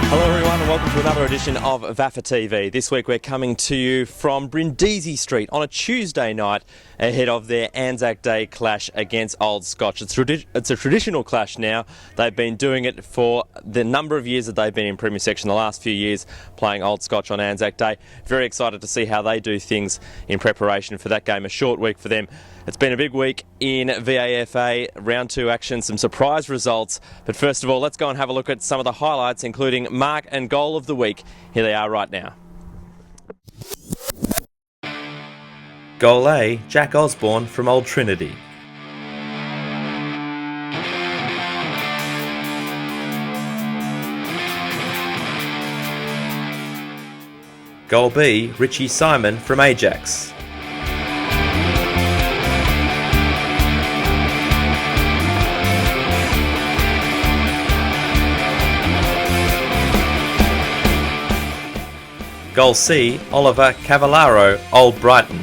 Hello everyone and welcome to another edition of VAFA TV. This week we're coming to you from Brindisi Street on a Tuesday night ahead of their ANZAC Day clash against Old Scotch. It's a traditional clash now. They've been doing it for the number of years that they've been in Premier Section, the last few years playing Old Scotch on ANZAC Day. Very excited to see how they do things in preparation for that game. A short week for them. It's been a big week in VAFA, round 2 action, some surprise results. But first of all, let's go and have a look at some of the highlights, including mark and goal of the week. Here they are right now. Goal A, Jack Osborne from Old Trinity. Goal B, Richie Simon from Ajax. Goal C, Oliver Cavallaro, Old Brighton.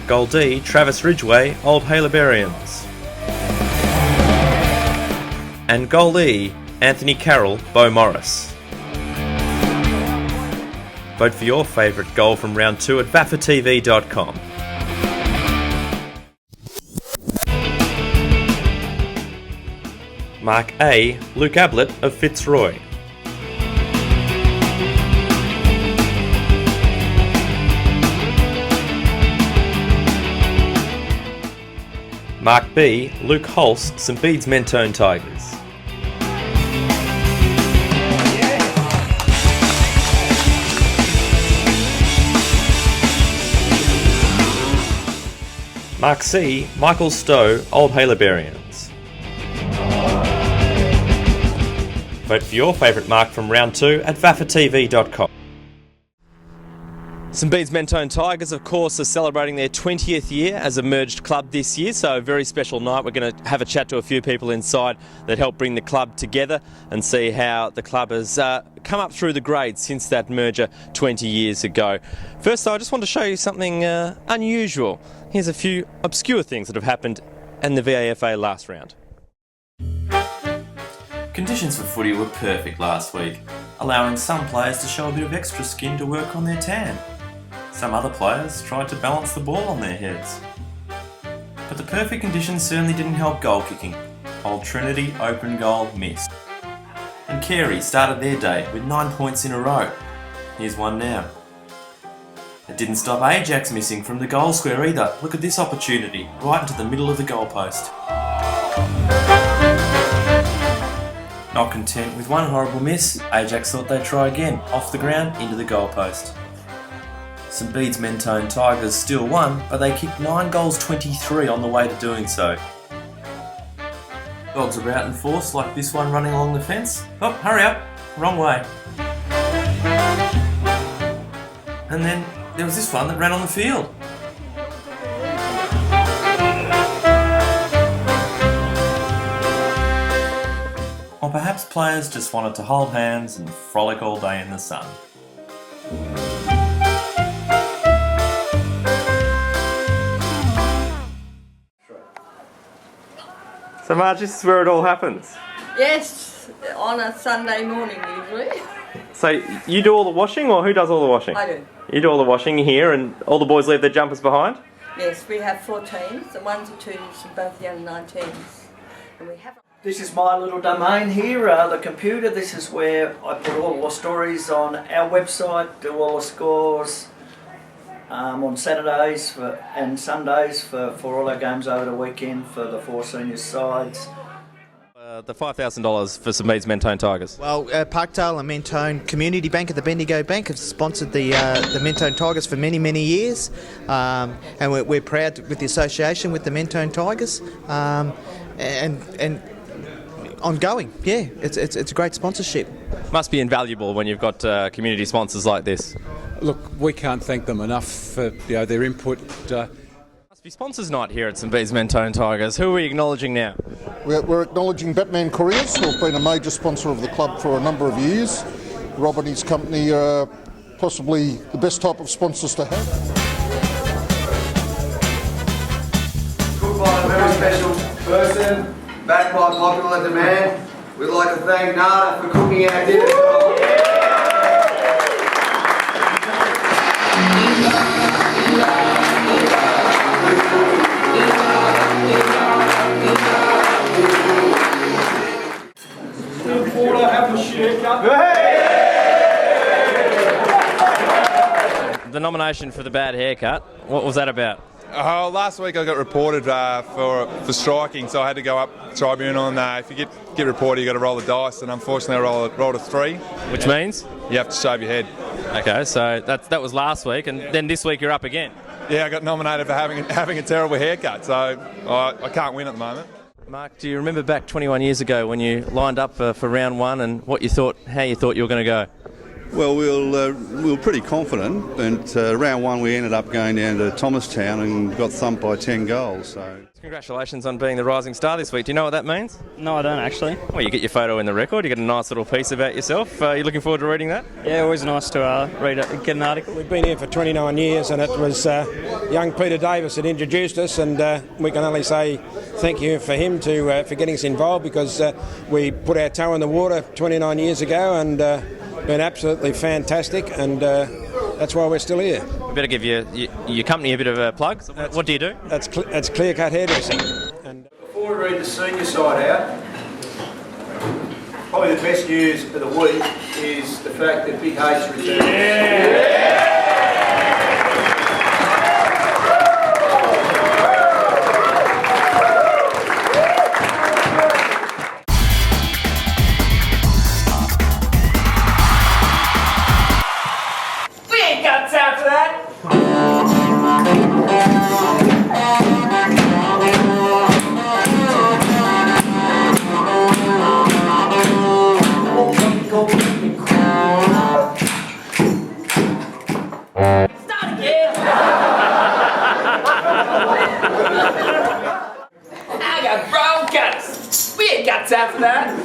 Goal D, Travis Ridgway, Old Halebarians. And Goal E, Anthony Carroll, Beau Morris. Vote for your favourite goal from round 2 at vafatv.com. Mark A, Luke Ablett of Fitzroy. Mark B, Luke Holst, St Bede's Mentone Tigers. Mark C, Michael Stowe, Old Halebarians. Vote for your favourite mark from round 2 at vafatv.com. St Bede's Mentone Tigers, of course, are celebrating their 20th year as a merged club this year, so a very special night. We're going to have a chat to a few people inside that helped bring the club together and see how the club has come up through the grades since that merger 20 years ago. First, though, I just want to show you something unusual. Here's a few obscure things that have happened in the VAFA last round. Conditions for footy were perfect last week, allowing some players to show a bit of extra skin to work on their tan. Some other players tried to balance the ball on their heads. But the perfect conditions certainly didn't help goal kicking. Old Trinity open goal missed. And Carey started their day with 9 points in a row. Here's one now. It didn't stop Ajax missing from the goal square either. Look at this opportunity, right into the middle of the goalpost. Not content with one horrible miss, Ajax thought they'd try again, off the ground, into the goalpost. St Bede's Mentone Tigers still won, but they kicked 9 goals 23 on the way to doing so. Dogs are out in force, like this one running along the fence. Oh, hurry up, wrong way. And then there was this one that ran on the field. Or perhaps players just wanted to hold hands and frolic all day in the sun. So Marge, this is where it all happens? Yes, on a Sunday morning usually. So you do all the washing, or who does all the washing? I do. You do all the washing here and all the boys leave their jumpers behind? Yes, we have 4 teams, the 1s and 2s and both the under 19s. And we have... This is my little domain here, the computer. This is where I put all the stories on our website, do all the scores on Saturdays and Sundays for all our games over the weekend for the 4 senior sides. The $5,000 for St Bede's Mentone Tigers. Well, Parkdale and Mentone Community Bank at the Bendigo Bank have sponsored the Mentone Tigers for many, many years, and we're proud with the association with the Mentone Tigers, and ongoing. Yeah, it's a great sponsorship. Must be invaluable when you've got community sponsors like this. Look, we can't thank them enough for their input. Must be sponsors night here at St Bede's Mentone Tigers. Who are we acknowledging now? We're acknowledging Batman Couriers, who have been a major sponsor of the club for a number of years. Rob and his company are possibly the best type of sponsors to have. Cooked by a very special person, backed by popular demand. We'd like to thank Nada for cooking our dinner. The nomination for the bad haircut, what was that about? Oh, last week I got reported for striking, so I had to go up tribunal, and if you get reported, you got to roll the dice, and unfortunately I rolled a 3. Which means? You have to shave your head. Okay, so that was last week, and then this week you're up again. Yeah, I got nominated for having a terrible haircut, so I can't win at the moment. Mark, do you remember back 21 years ago when you lined up for round 1 and how you thought you were going to go? Well, we were pretty confident, and round 1 we ended up going down to Thomastown and got thumped by 10 goals. So, congratulations on being the rising star this week. Do you know what that means? No, I don't actually. Well, you get your photo in the record, you get a nice little piece about yourself. Are you looking forward to reading that? Yeah, always nice to get an article. We've been here for 29 years, and it was young Peter Davis that introduced us, and we can only say thank you for him for getting us involved, because we put our toe in the water 29 years ago and been absolutely fantastic, and that's why we're still here. We better give your company a bit of a plug. What do you do? That's clear-cut hairdressing. And Before we read the senior side out, probably the best news of the week is the fact that Big H's returned. I got brown guts. We ain't got time for that.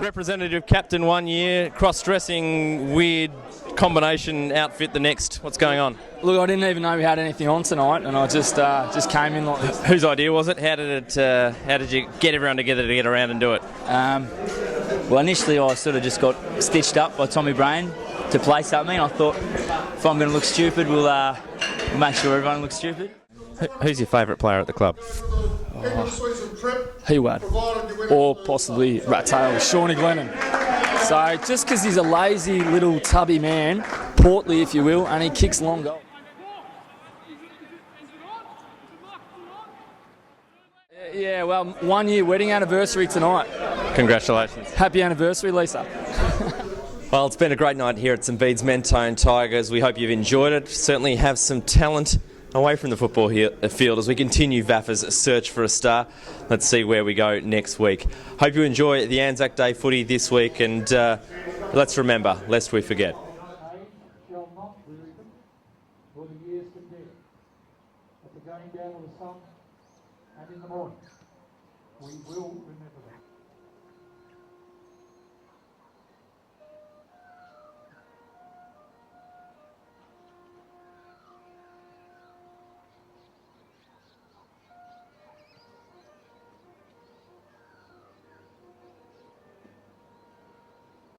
Representative captain 1 year, cross-dressing, weird combination outfit the next. What's going on? Look, I didn't even know we had anything on tonight, and I just came in like this. Whose idea was it? How did you get everyone together to get around and do it? Well, initially I sort of just got stitched up by Tommy Brain to play something. I thought if I'm going to look stupid, we'll make sure everyone looks stupid. Who's your favourite player at the club? Hewad, or possibly Rat Tail, Shawnee Glennon. So just because he's a lazy little tubby man, portly if you will, and he kicks long goals. Yeah, well, 1 year wedding anniversary tonight. Congratulations. Happy anniversary, Lisa. Well, it's been a great night here at St Bede's Mentone Tigers. We hope you've enjoyed it. Certainly have some talent away from the football field as we continue VAFA's search for a star. Let's see where we go next week. Hope you enjoy the ANZAC Day footy this week, and let's remember, lest we forget. Shall not be written for the years condemned. At the going down of the sun and in the morning, we will remember them.